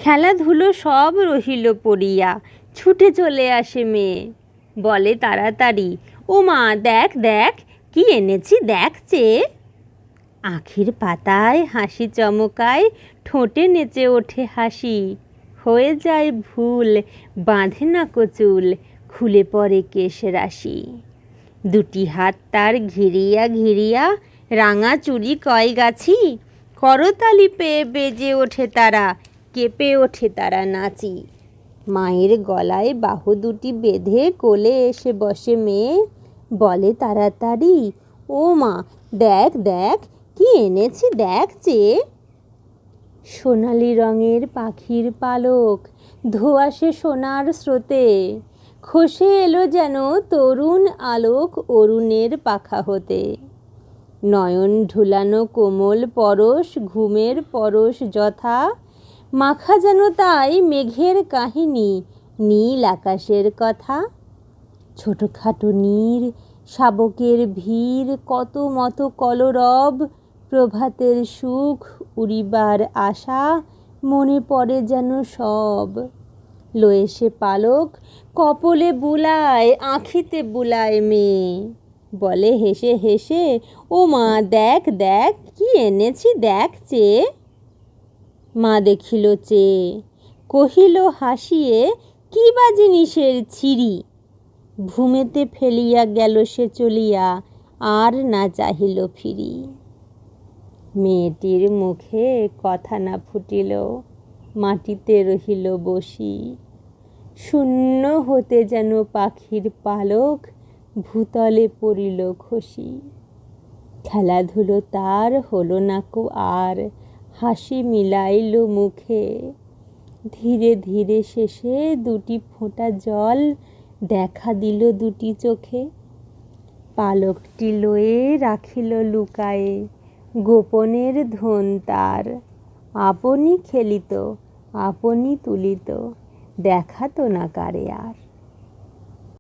খেলাধুলো সব রহিল পড়িয়া, ছুটে চলে আসে মেয়ে, বলে তাড়াতাড়ি, ও মা দেখ দেখ কি এনেছি দেখ চেয়ে। আখির পাতায় হাসি চমকায়, ঠোঁটে নেচে ওঠে হাসি, হয়ে যায় ভুল, বাঁধে না কচুল, খুলে পড়ে কেশ রাশি। দুটি হাত তার ঘিরিয়া ঘিরিয়া, রাঙা চুড়ি কয় গাছি, করতালি পেয়ে বেজে ওঠে তারা, কেঁপে ওঠে তারা নাচি। মায়ের গলায় বাহু দুটি বেঁধে কোলে এসে বসে মেয়ে, বলে তাড়াতাড়ি, ও মা দেখ দেখ কি এনেছি দেখ চেয়ে। সোনালি রঙের পাখির পালক ধোঁয়াশে সোনার স্রোতে, খসে এলো যেন তরুণ আলোক অরুণের পাখা হতে। নয়ন ঢুলানো কোমল পরশ, ঘুমের পরশ যথা, মাখা যেন তাই মেঘের কাহিনী, নীল আকাশের কথা। ছোটোখাটো নীর, শাবকের ভিড়, কত মতো কলরব, প্রভাতের সুখ, উড়িবার আশা, মনে পড়ে যেন সব। লয়ে সে পালক, কপলে বুলায়, আঁখিতে বুলায় মেয়ে, বলে হেসে হেসে, ও মা দেখ দেখ কি এনেছি দেখ চেয়ে। মা দেখিল চেয়ে, কহিল হাসিয়ে, কি বা জিনিসের ছিরি। ভূমেতে ফেলিয়া গেল সে চলিয়া, আর না চাহিল ফিরি। মেয়েটির মুখে কথা না ফুটিল, মাটিতে রহিল বসি। শূন্য হতে যেন পাখির পালক, ভূতলে পড়িল খসি। খেলাধুলো তার হলো না কো আর, হাসি মিলাইল মুখে। ধীরে ধীরে শেষে দুটি ফোঁটা জল দেখা দিল দুটি চোখে। পালকটি লয়ে রাখিল লুকায়ে, গোপনের ধন তার। আপনি খেলিত, আপনি তুলিত, দেখাতো না কারে আর।